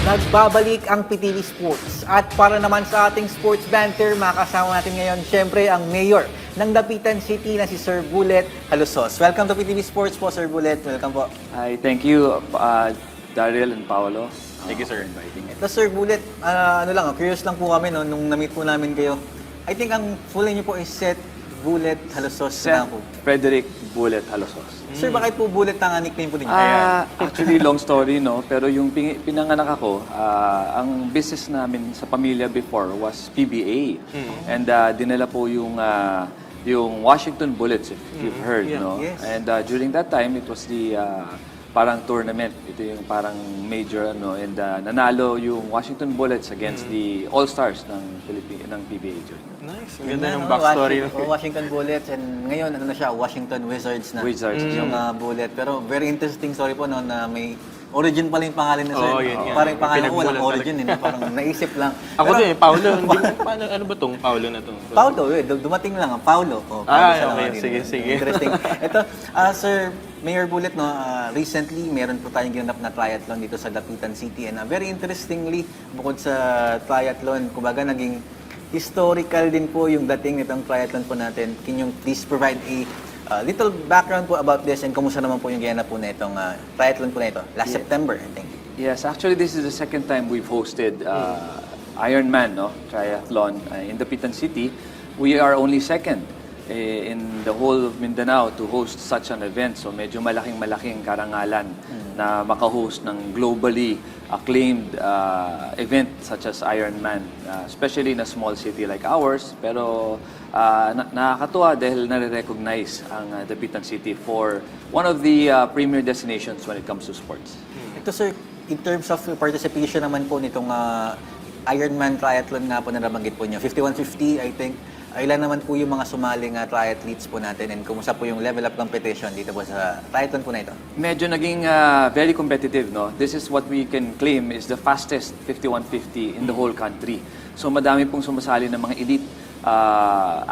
Nagbabalik ang PTV Sports. At para naman sa ating sports banter, makakasama natin ngayon, syempre, ang mayor ng Dapitan City na si Sir Bullet Halusos. Welcome to PTV Sports po, Sir Bullet. Welcome po. Hi, thank you, Daryl and Paolo. Thank you, sir. Inviting me. Ito, Sir Bullet, curious lang po kami no, nung na-meet po namin kayo. I think ang full name niyo po is Seth Bullet Halusos. Seth Frederick Bullet Halosos. Sir, bakit po Bullet ang nickname po ninyo? Actually, long story, no? Pero yung pinanganak ako, ang business namin sa pamilya before was PBA. And dinala po yung Washington Bullets, if you've heard, Yeah, no? yes. And during that time, it was the parang tournament. Ito yung parang major, ano, and nanalo yung Washington Bullets against the All-Stars ng PBA. Nice. Ang ganda ng backstory. Washington Bullets, and ngayon ano na siya, Washington Wizards na. Wizards, Yung Bullet. Pero very interesting story po no, na may origin pala yung pangalan na Sir. Oo, yun nga. Parang yung pangalan ko walang Pinagmulan origin, parang naisip lang. Ako Pero, din, Paolo. Ano ba tong Paolo na to? Paulo, dumating lang ang Paulo. Oh, Paulo Ah, siya okay. naman. Sige, sige. Interesting. Ito, Sir Mayor Bullet, no, recently meron po tayong ginanap na triathlon dito sa Dapitan City. And very interestingly, bukod sa triathlon, kumbaga naging historical din po yung dating nitong triathlon po natin. Can you please provide a little background po about this and kumusta naman po yung ginanap po na itong triathlon po na ito? Last September, I think. Yes, actually, this is the second time we've hosted Ironman, no, triathlon in Dapitan City. We are only second in the whole of Mindanao to host such an event. So medyo malaking karangalan na maka-host ng globally acclaimed event such as Ironman, especially in a small city like ours. Pero nakakatuwa dahil nare-recognize ang Dapitan City for one of the premier destinations when it comes to sports. Ito Sir, in terms of participation naman po nitong Ironman triathlon nga po na nabanggit po niyo, 5150 I think. Ilan naman po yung mga sumaling triathletes po natin and kumusta po yung level up competition dito po sa triathlon po na ito? Medyo naging very competitive, no? This is what we can claim is the fastest 5150 in the whole country. So madami pong sumasali ng mga elite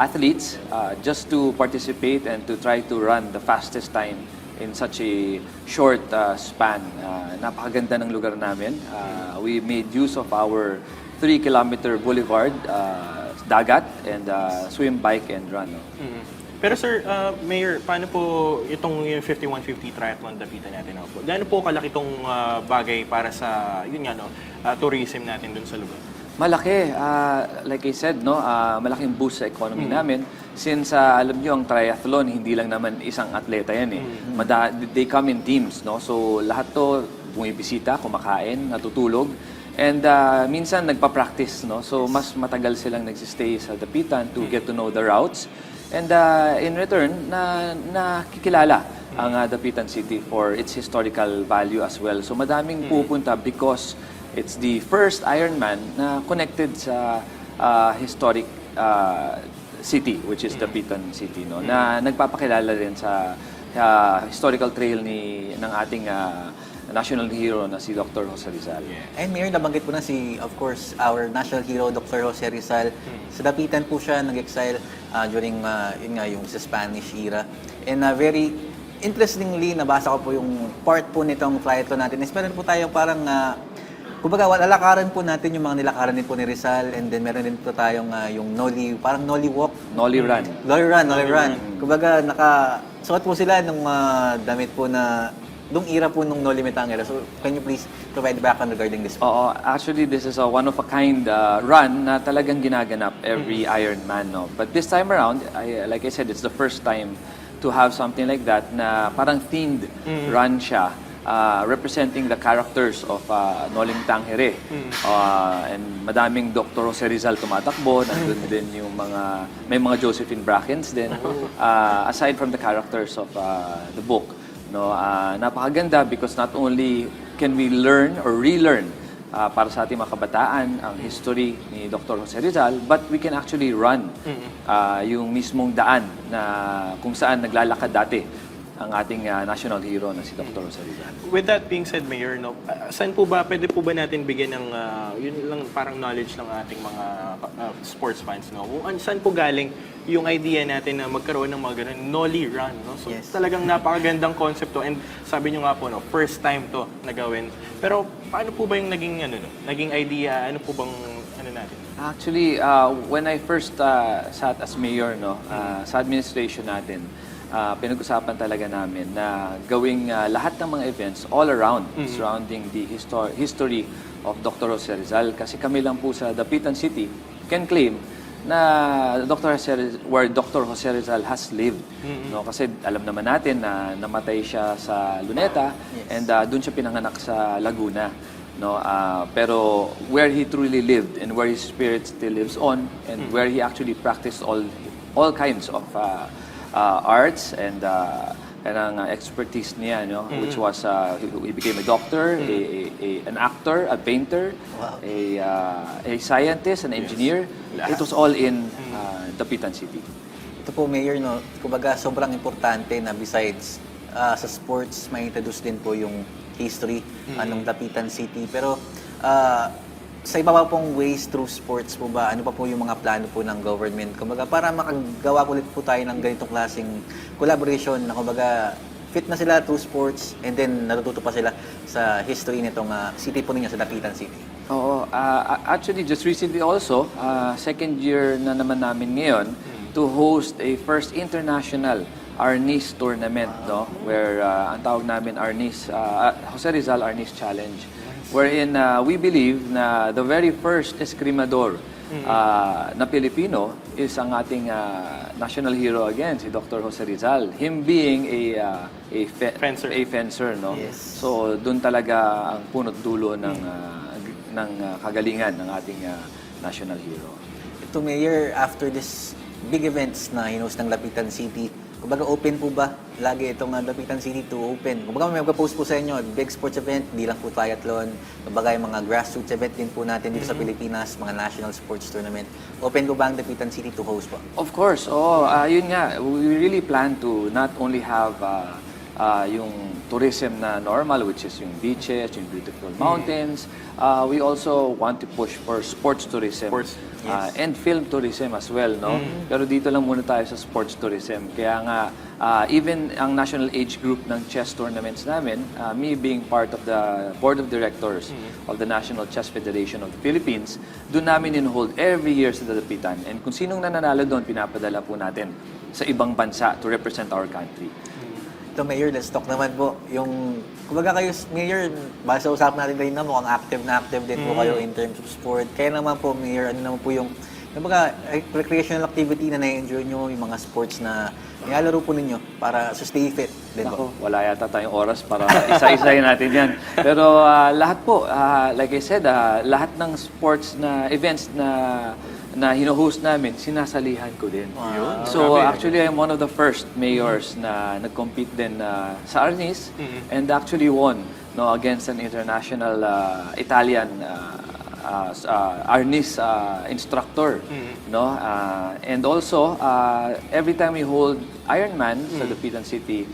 athletes just to participate and to try to run the fastest time in such a short span. Napakaganda ng lugar namin. We made use of our 3-kilometer boulevard, dagat, and swim, bike, and run. No? Pero sir, Mayor, paano po itong yung 5150 triathlon Dapitan natin? No? Gaano po kalaki itong bagay para sa, yun nga, no, tourism natin dun sa lugar? Malaki. Like I said, no, malaking boost sa economy namin. Since alam nyo, ang triathlon, hindi lang naman isang atleta yan. They come in teams. No? So lahat to bumibisita, kumakain, natutulog. And minsan nagpa-practice. No? So mas matagal silang nagsistay sa Dapitan to get to know the routes. And in return, nakikilala ang Dapitan City for its historical value as well. So madaming pupunta because it's the first Ironman na connected sa historic city, which is Dapitan City, no? Na nagpapakilala rin sa historical trail ng ating national hero na si Dr. Jose Rizal. And Mayor, nabanggit po na of course, our national hero, Dr. Jose Rizal. Sa Dapitan po siya nag-exile during yung sa Spanish era. And very interestingly, nabasa ko po yung part po nitong triathlon natin. Is meron po tayo parang kumbaga, lalakaran po natin yung mga nilakaran din po ni Rizal, and then meron din po tayong yung parang Noli Walk. Noli Run. Noli Run. Kumbaga, suot po sila ng damit po na nung era po nung Noli Metangera. So, can you please provide background regarding this? Oo, actually this is a one-of-a-kind run na talagang ginaganap every Ironman, no? But this time around, like I said, it's the first time to have something like that na parang themed run siya. Representing the characters of Noli Metangere. And madaming Dr. Jose Rizal tumatakbo, nandun din yung may mga Josephine Brackens din. Aside from the characters of the book, no, napakaganda because not only can we learn or relearn para sa ating mga kabataan ang history ni Dr. Jose Rizal, but we can actually run yung mismong daan na kung saan naglalakad dati ang ating national hero na si Dr. Jose Rizal. With that being said, Mayor, no, saan po ba, pwede po ba natin bigyan ng, yun lang parang knowledge ng ating mga sports fans, no? Kung saan po galing yung idea natin na magkaroon ng mga ganun, Nolly Run, no? So Yes. talagang napakagandang concept to, and sabi nyo nga po, no, first time to na gawin. Pero paano po ba yung naging, naging idea, ano po bang, natin? Actually, when I first sat as mayor, no, sa administration natin, pinag-usapan talaga namin na gawing lahat ng mga events all around surrounding the history of Dr. Jose Rizal. Kasi kami lang po sa Dapitan City can claim na where Dr. Jose Rizal has lived. No? Kasi alam naman natin na namatay siya sa Luneta and doon siya pinanganak sa Laguna. No, pero where he truly lived and where his spirit still lives on and where he actually practiced all kinds of arts and ang expertise niya, no, which was he became a doctor, an actor, a painter, a scientist, an engineer. It was all in Dapitan City. Ito po, Mayor, no, kumbaga sobrang importante na besides sa sports, may introduce din po yung history ng Dapitan City. Pero sa iba pa pong ways through sports po ba, ano pa po yung mga plano po ng government? Kumbaga para makagawa ulit po tayo ng ganitong klaseng collaboration na kumbaga fit na sila through sports and then natututo pa sila sa history nitong city po ninyo sa Dapitan City. Oo, actually just recently also, second year na naman namin ngayon to host a first international Arnis tournament, no, where ang tawag namin Jose Rizal Arnis Challenge, wherein we believe na the very first escrimador na Pilipino is ang ating national hero again, si Dr. Jose Rizal, him being Fencer. a fencer, no. Yes. So doon talaga ang punot dulo ng kagalingan ng ating national hero. Ito, Mayor, after this big events na hinost ng Dapitan City, kumbaga open po ba lagi itong Dapitan City to open? Kumbaga may magpo-post po sa inyo, big sports event, di lang po triathlon, kumbaga yung mga grassroots event din po natin dito sa Pilipinas, mga national sports tournament. Open po ba ang Dapitan City to host po? Of course, yun nga, we really plan to not only have yung tourism na normal, which is yung beaches, yung beautiful mountains. We also want to push for sports tourism. Sports, yes. And film tourism as well, no? Pero dito lang muna tayo sa sports tourism. Kaya nga, even ang national age group ng chess tournaments namin, me being part of the board of directors of the National Chess Federation of the Philippines, doon namin in-hold every year sa Dapitan. And kung sinong nananalo doon, pinapadala po natin sa ibang bansa to represent our country. Ito, Mayor, let's talk naman po. Yung, kumbaga kayo, Mayor, basta usap natin kayo na mukhang active din po kayo in terms of sport. Kaya naman po, Mayor, ano naman po yung, kumbaga, recreational activity na na-enjoy nyo, yung mga sports na nilalaro po ninyo para to stay fit din po. Ako, wala yata tayong oras para isa-isahin natin yan. Pero lahat po, like I said, lahat ng sports na events na hino-host namin, sinasalihan ko din. Wow. So Grabe. actually, I'm one of the first mayors na nag-compete din sa Arnis and actually won, no, against an international Italian Arnis instructor, no, and also every time we hold Ironman sa Dapitan City,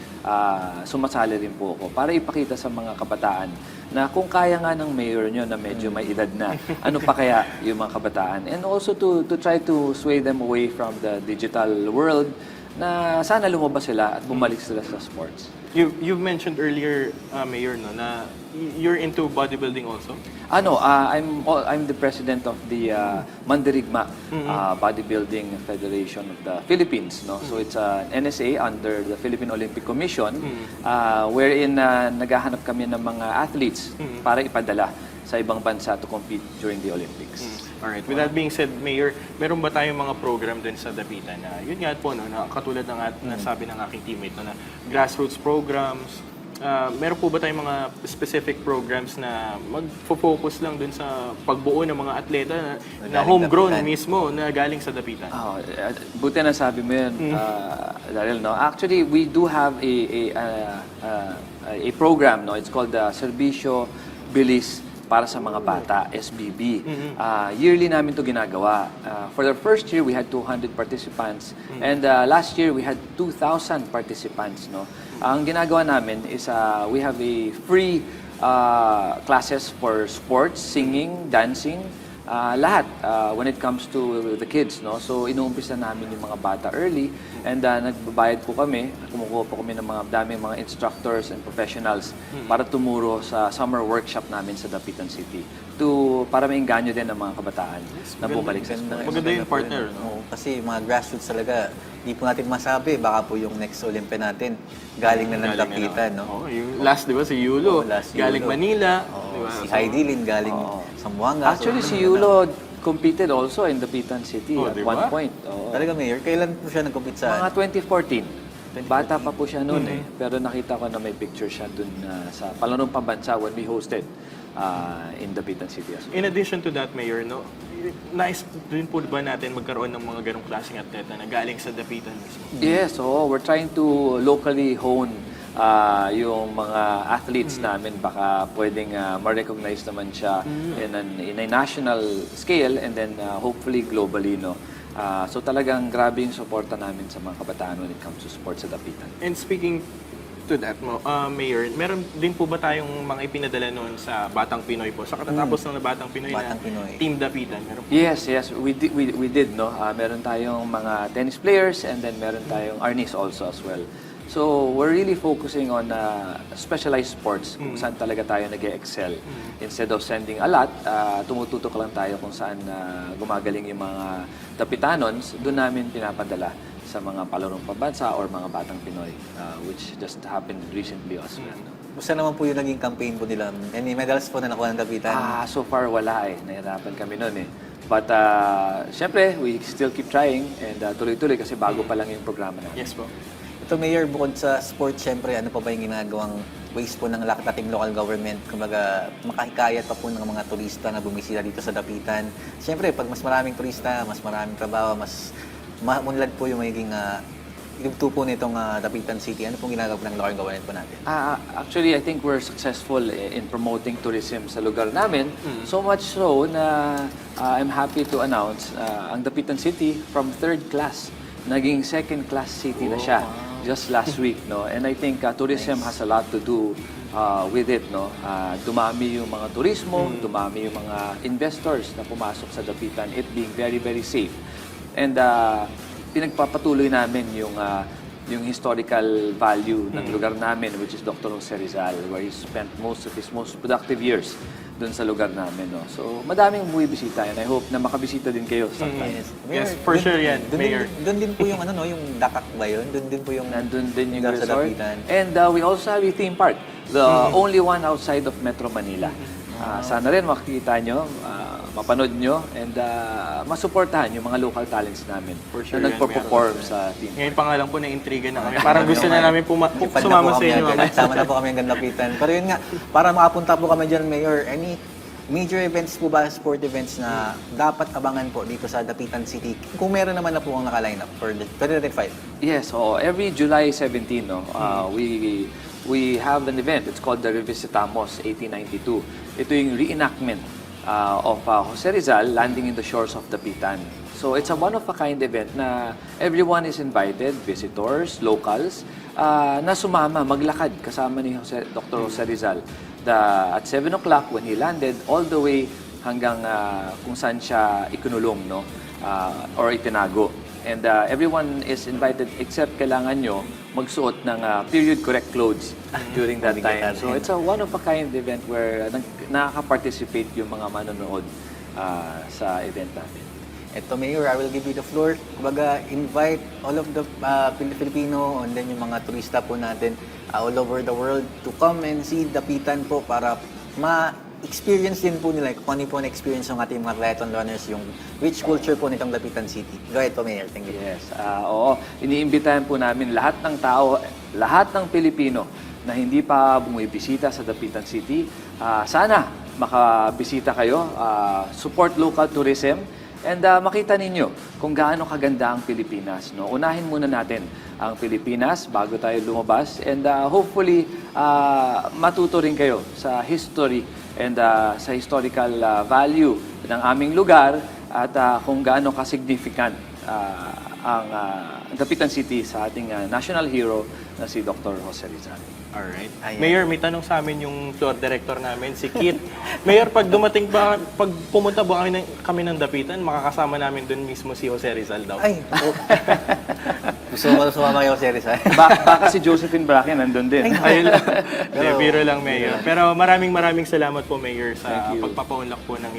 sumasali rin po ako para ipakita sa mga kabataan na kung kaya nga ng mayor nyo na medyo may edad na, ano pa kaya yung mga kabataan, and also to try to sway them away from the digital world na sana lumabas sila at bumalik sila sa sports. You've mentioned earlier, Mayor, no, na you're into bodybuilding also? I'm the president of the Mandirigma Bodybuilding Federation of the Philippines, no. So it's an NSA under the Philippine Olympic Commission, wherein naghahanap kami ng mga athletes para ipadala sa ibang bansa to compete during the Olympics. Alright. With that being said, Mayor, meron ba tayong mga program din sa Dapitan na, yun nga po, no, na katulad ng nasabi ng aking teammate, no, na grassroots programs, meron po ba tayong mga specific programs na mag-focus lang dun sa pagbuo ng mga atleta na homegrown Dapitan mismo na galing sa Dapitan? Buti na sabi mo yun, Daryl, no? Actually, we do have a program, no? It's called the Servicio Bilis para sa mga bata, SBB. Yearly namin to ginagawa. For the first year, we had 200 participants. And last year, we had 2,000 participants. No? Ang ginagawa namin is we have a free classes for sports, singing, dancing, lahat when it comes to the kids. No? So, inuumpisa namin yung mga bata early and nagbabayad po kami, kumukuha po kami ng mga daming mga instructors and professionals para tumuro sa summer workshop namin sa Dapitan City para maingganyo din ng mga kabataan na bumalik sa school. Maganda yung partner, no? Oo, kasi mga grassroots talaga, di po natin masabi, baka po yung next Olympia natin, galing na ng Dapitan, no? Oh, yung last, di ba, si Yulo, Oo, last galing Yulo. Manila. Oo, di ba? si Heidi Lin galing Zamboanga. Actually, So, si Yulo competed also in Dapitan City Oh, at di one ba? point. Oo. Talaga, Mayor, kailan po siya nag-compete sa... Mga 2014. Bata pa po siya noon eh. Pero nakita ko na may picture siya dun sa Palarong Pambansa when we hosted in Dapitan City as well. In addition to that, Mayor, no, nice din po ba natin magkaroon ng mga ganong klaseng atleta na galing sa Dapitan mismo? Yes, we're trying to locally hone yung mga athletes namin. Baka pwedeng ma-recognize naman siya in a national scale and then hopefully globally. No? So talagang grabe yung suporta namin sa mga kabataan when it comes to sports sa Dapitan. And speaking to that, Mayor, meron din po ba tayong mga ipinadala noon sa Batang Pinoy po? Sa katatapos ng Batang Pinoy Batang na Pinoy. Team Dapitan, meron po? Yes, we did, no. Meron tayong mga tennis players and then meron tayong arnis also as well. So, we're really focusing on specialized sports kung saan talaga tayo nag-excel. Instead of sending a lot, tumututok lang tayo kung saan gumagaling yung mga Dapitanons, doon namin pinapadala sa mga palarong pambansa or mga batang Pinoy, which just happened recently as well. Musta naman po yung naging campaign po nila? Any medals po na nakuha ng Dapitan? So far wala eh. Nahirapan kami noon eh. But syempre, we still keep trying and tuloy-tuloy kasi bago pa lang yung programa natin. Yes po. Ito, Mayor, bukod sa sports, syempre, ano pa ba yung ginagawang ways po ng ating local government? Kumbaga, makahikayat pa po ng mga turista na bumisita dito sa Dapitan. Syempre, pag mas maraming turista, mas maraming trabaho, mas maunlad po yung magiging yugto po nitong Dapitan City. Ano pong ginagawa ng local government po natin? Actually, I think we're successful in promoting tourism sa lugar namin. So much so na I'm happy to announce ang Dapitan City from third class, naging second class city na siya just last week. No? And I think tourism has a lot to do with it. No? Dumami yung mga turismo, dumami yung mga investors na pumasok sa Dapitan, it being very, very safe. And pinagpapatuloy namin yung historical value ng lugar namin, which is Dr. Jose Rizal, where he spent most of his most productive years dun sa lugar namin. No? So, madaming bumibisita and I hope na makabisita din kayo sometime. Yes, for sure yan, Mayor. Doon din po yung yung Dakak ba yun? Doon din po yung Nandun din yung lugar sa resort. Dapitan. And we also have a theme park, the only one outside of Metro Manila. Sana rin makikita nyo, mapanood nyo, and masuportahan yung mga local talents namin For sure na yan, nagpo-perform sa team. Ngayon pa nga lang po na-intriga na kami. Parang gusto na namin Ipad na sumama po sa kami inyo. agad. Sama na po kami hanggang Dapitan. Pero yun nga, para makapunta po kami dyan, Mayor, any major events po ba, sport events na dapat abangan po dito sa Dapitan City? Kung meron naman na po ang naka-line up for 2025. Yes, every July 17, no, we have an event. It's called the Revisitamos 1892. Ito yung reenactment of Jose Rizal landing in the shores of Dapitan. So it's a one-of-a-kind event na everyone is invited, visitors, locals, na sumama, maglakad kasama ni Dr. Jose Rizal. At 7 o'clock when he landed, all the way hanggang kung saan siya ikinulong, no? Or itinago. And everyone is invited except kailangan nyo magsuot ng period-correct clothes during that time. So it's a one-of-a-kind event where nakaka-participate yung mga manonood sa event natin. Ito, Mayor, I will give you the floor. Kumbaga, invite all of the Filipino and then yung mga turista po natin all over the world to come and see Dapitan po para ma-experience din po nila kung ano po na-experience ng ating mga triathlon runners, yung rich culture po nitong Dapitan City. Go ahead po, Mayor. Thank you. Yes, oo. Iniimbitahan po namin lahat ng tao, lahat ng Pilipino na hindi pa bumibisita sa Dapitan City. Sana makabisita kayo, support local tourism, and makita ninyo kung gaano kaganda ang Pilipinas. No? Unahin muna natin ang Pilipinas bago tayo lumabas and hopefully matuto rin kayo sa history and sa historical value ng aming lugar at kung gaano ka-significant ang Dapitan City sa ating national hero na si Dr. Jose Rizal. Alright. Ayan. Mayor, may tanong sa amin yung floor director namin, si Kit. Mayor, pag pumunta ba kami ng Dapitan, makakasama namin dun mismo si Jose Rizal daw. Ay, gusto mo sumama kayo, Sir Rizal? Baka si Josephine Bracken nandun din. Ayun lang. Biro lang, Mayor. Pero maraming salamat po, Mayor, sa pagpapaunlak po ng inyong